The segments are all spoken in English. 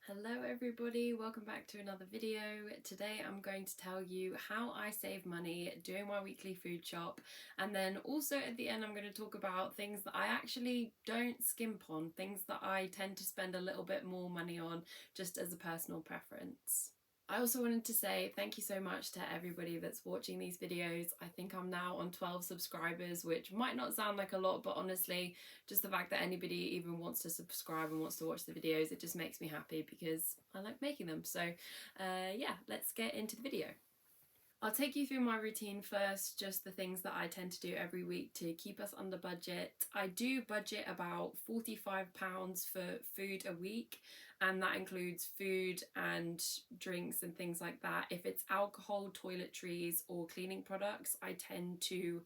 Hello everybody, welcome back to another video. Today I'm going to tell you how I save money doing my weekly food shop, and then also at the end I'm going to talk about things that I actually don't skimp on, things that I tend to spend a little bit more money on just as a personal preference. I also wanted to say thank you so much to everybody that's watching these videos. I think I'm now on 12 subscribers, which might not sound like a lot, but honestly, just the fact that anybody even wants to subscribe and wants to watch the videos, it just makes me happy because I like making them. So yeah, let's get into the video. I'll take you through my routine first, just the things that I tend to do every week to keep us under budget. I do budget about £45 for food a week, and that includes food and drinks and things like that. If it's alcohol, toiletries or cleaning products, I tend to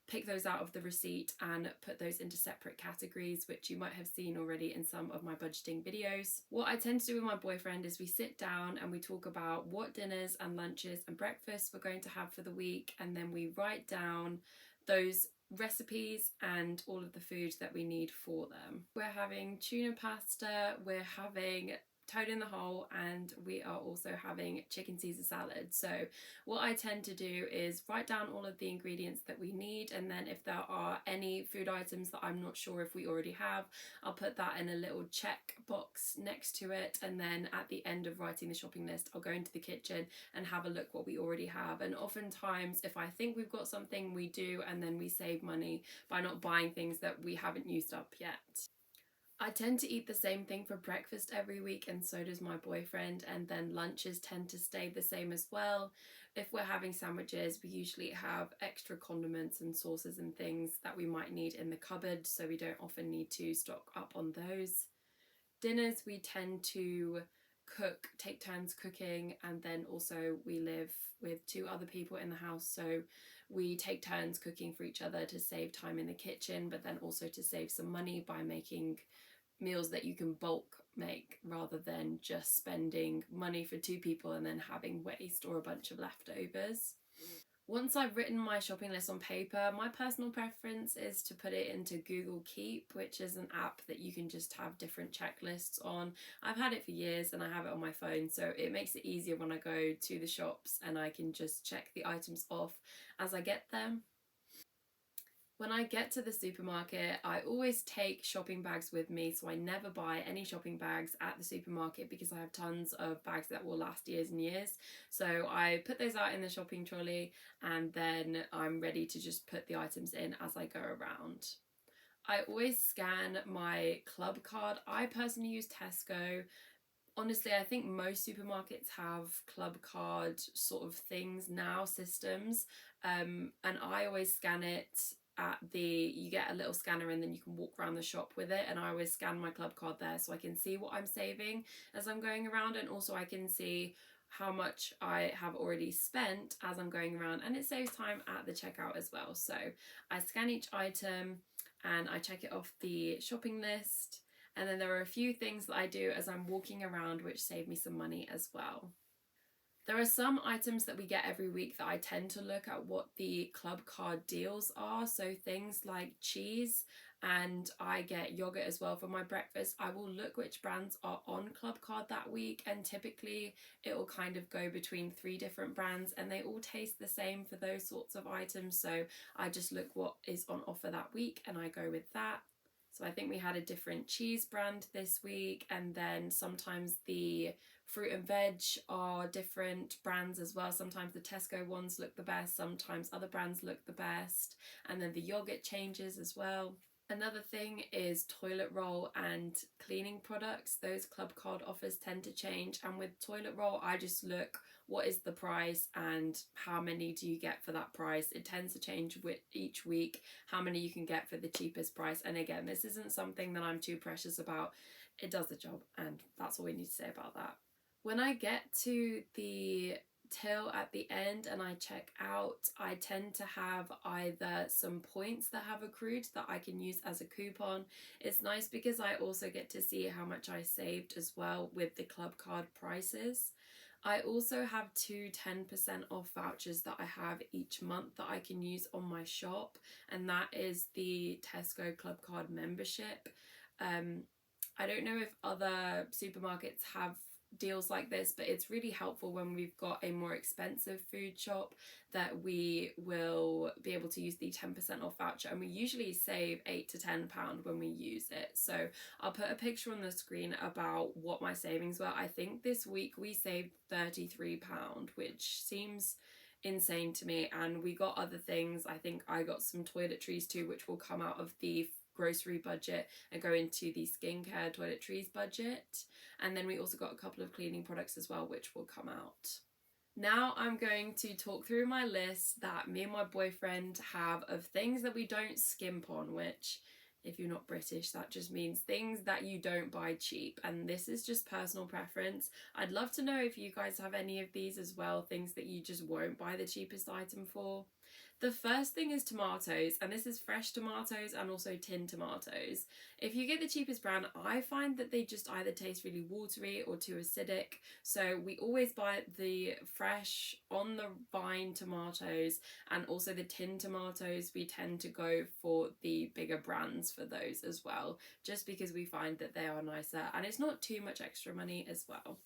pick those out of the receipt and put those into separate categories, which you might have seen already in some of my budgeting videos. What I tend to do with my boyfriend is we sit down and we talk about what dinners and lunches and breakfasts we're going to have for the week, and then we write down those recipes and all of the food that we need for them. We're having tuna pasta, we're having toad in the hole, and we are also having chicken Caesar salad. So what I tend to do is write down all of the ingredients that we need, and then if there are any food items that I'm not sure if we already have, I'll put that in a little check box next to it, and then at the end of writing the shopping list I'll go into the kitchen and have a look what we already have. And oftentimes if I think we've got something, we do, and then we save money by not buying things that we haven't used up yet. I tend to eat the same thing for breakfast every week, and so does my boyfriend, and then lunches tend to stay the same as well. If we're having sandwiches, we usually have extra condiments and sauces and things that we might need in the cupboard, so we don't often need to stock up on those. Dinners we tend to take turns cooking, and then also we live with two other people in the house, so we take turns cooking for each other to save time in the kitchen, but then also to save some money by making meals that you can bulk make rather than just spending money for two people and then having waste or a bunch of leftovers. Once I've written my shopping list on paper, my personal preference is to put it into Google Keep, which is an app that you can just have different checklists on. I've had it for years and I have it on my phone, so it makes it easier when I go to the shops and I can just check the items off as I get them. When I get to the supermarket, I always take shopping bags with me, so I never buy any shopping bags at the supermarket because I have tons of bags that will last years and years. So I put those out in the shopping trolley, and then I'm ready to just put the items in as I go around. I always scan my club card. I personally use Tesco. Honestly, I think most supermarkets have club card sort of things now, systems, and I always scan it you get a little scanner and then you can walk around the shop with it, and I always scan my club card there so I can see what I'm saving as I'm going around, and also I can see how much I have already spent as I'm going around, and it saves time at the checkout as well. So I scan each item and I check it off the shopping list, and then there are a few things that I do as I'm walking around which save me some money as well. There are some items that we get every week that I tend to look at what the club card deals are. So things like cheese, and I get yogurt as well for my breakfast. I will look which brands are on club card that week, and typically it will kind of go between 3 different brands and they all taste the same for those sorts of items. So I just look what is on offer that week and I go with that. So I think we had a different cheese brand this week, and then sometimes the fruit and veg are different brands as well. Sometimes the Tesco ones look the best, sometimes other brands look the best, and then the yogurt changes as well. Another thing is toilet roll and cleaning products. Those club card offers tend to change, and with toilet roll I just look what is the price and how many do you get for that price. It tends to change with each week how many you can get for the cheapest price, and again, this isn't something that I'm too precious about. It does the job, and that's all we need to say about that. When I get to the till at the end and I check out, I tend to have either some points that have accrued that I can use as a coupon. It's nice because I also get to see how much I saved as well with the club card prices. I also have 2 10% off vouchers that I have each month that I can use on my shop, and that is the Tesco club card membership. I don't know if other supermarkets have deals like this, but it's really helpful when we've got a more expensive food shop that we will be able to use the 10% off voucher, and we usually save £8 to £10 when we use it. So I'll put a picture on the screen about what my savings were. I think this week we saved £33, which seems insane to me, and we got other things. I think I got some toiletries too, which will come out of the grocery budget and go into the skincare toiletries budget, and then we also got a couple of cleaning products as well, which will come out. Now I'm going to talk through my list that me and my boyfriend have of things that we don't skimp on, which, if you're not British, that just means things that you don't buy cheap. And this is just personal preference. I'd love to know if you guys have any of these as well, things that you just won't buy the cheapest item for. The first thing is tomatoes, and this is fresh tomatoes and also tinned tomatoes. If you get the cheapest brand, I find that they just either taste really watery or too acidic. So we always buy the fresh on the vine tomatoes, and also the tinned tomatoes, we tend to go for the bigger brands for those as well, just because we find that they are nicer and it's not too much extra money as well.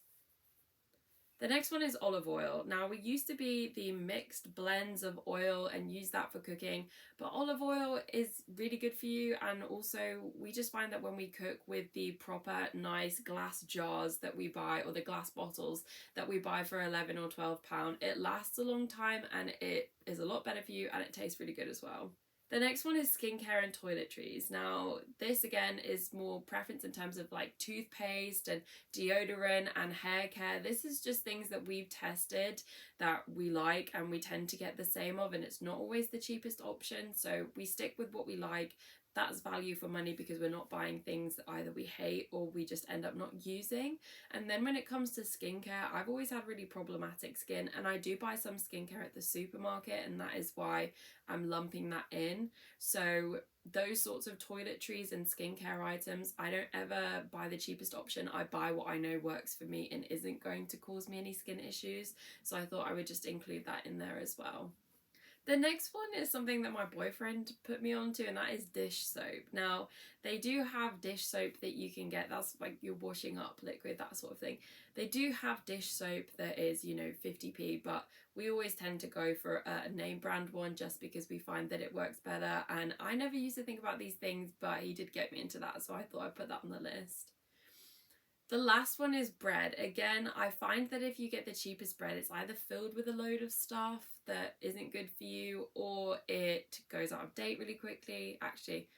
The next one is olive oil. Now, we used to be the mixed blends of oil and use that for cooking, but olive oil is really good for you, and also we just find that when we cook with the proper nice glass jars that we buy, or the glass bottles that we buy for £11 or £12, it lasts a long time and it is a lot better for you, and it tastes really good as well. The next one is skincare and toiletries. Now, this again is more preference in terms of like toothpaste and deodorant and hair care. This is just things that we've tested that we like and we tend to get the same of, and it's not always the cheapest option. So we stick with what we like. That's value for money because we're not buying things that either we hate or we just end up not using. And then when it comes to skincare, I've always had really problematic skin, and I do buy some skincare at the supermarket, and that is why I'm lumping that in. So those sorts of toiletries and skincare items, I don't ever buy the cheapest option. I buy what I know works for me and isn't going to cause me any skin issues. So I thought I would just include that in there as well. The next one is something that my boyfriend put me onto, and that is dish soap. Now, they do have dish soap that you can get, that's like your washing up liquid, that sort of thing. They do have dish soap that is, 50p, but we always tend to go for a name brand one just because we find that it works better. And I never used to think about these things, but he did get me into that, so I thought I'd put that on the list. The last one is bread. Again, I find that if you get the cheapest bread, it's either filled with a load of stuff that isn't good for you, or it goes out of date really quickly. Actually,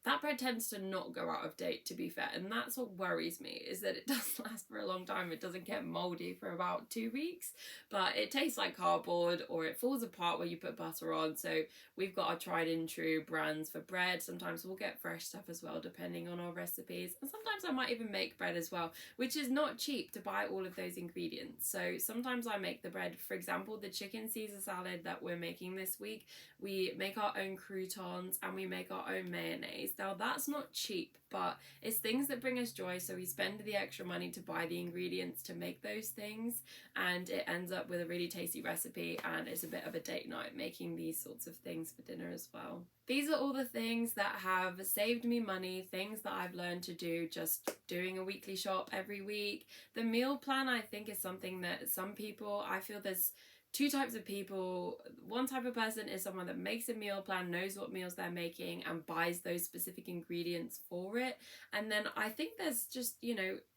that bread tends to not go out of date, to be fair, and that's what worries me, is that it does last for a long time. It doesn't get mouldy for about 2 weeks, but it tastes like cardboard, or it falls apart when you put butter on. So we've got our tried and true brands for bread. Sometimes we'll get fresh stuff as well, depending on our recipes, and sometimes I might even make bread as well, which is not cheap to buy all of those ingredients. So sometimes I make the bread. For example, the chicken Caesar salad that we're making this week, we make our own croutons and we make our own mayonnaise. Now, that's not cheap, but it's things that bring us joy, so we spend the extra money to buy the ingredients to make those things, and it ends up with a really tasty recipe, and it's a bit of a date night making these sorts of things for dinner as well. These are all the things that have saved me money, things that I've learned to do just doing a weekly shop every week. The meal plan, I think, is something that some people, I feel there's two types of people. One type of person is someone that makes a meal plan, knows what meals they're making, and buys those specific ingredients for it. And then I think there's just,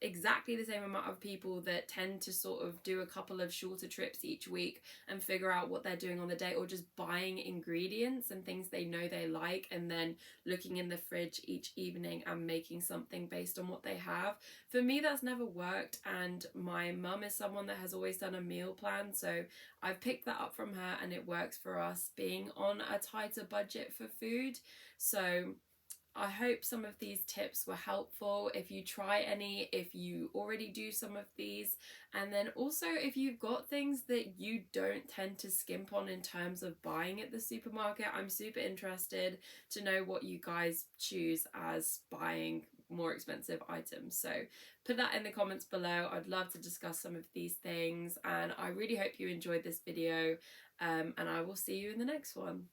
exactly the same amount of people that tend to sort of do a couple of shorter trips each week and figure out what they're doing on the day, or just buying ingredients and things they know they like, and then looking in the fridge each evening and making something based on what they have. For me, that's never worked, and my mum is someone that has always done a meal plan, so I've picked that up from her, and it works for us being on a tighter budget for food. So I hope some of these tips were helpful. If you try any, if you already do some of these, and then also if you've got things that you don't tend to skimp on in terms of buying at the supermarket, I'm super interested to know what you guys choose as buying more expensive items. So put that in the comments below. I'd love to discuss some of these things, and I really hope you enjoyed this video, and I will see you in the next one.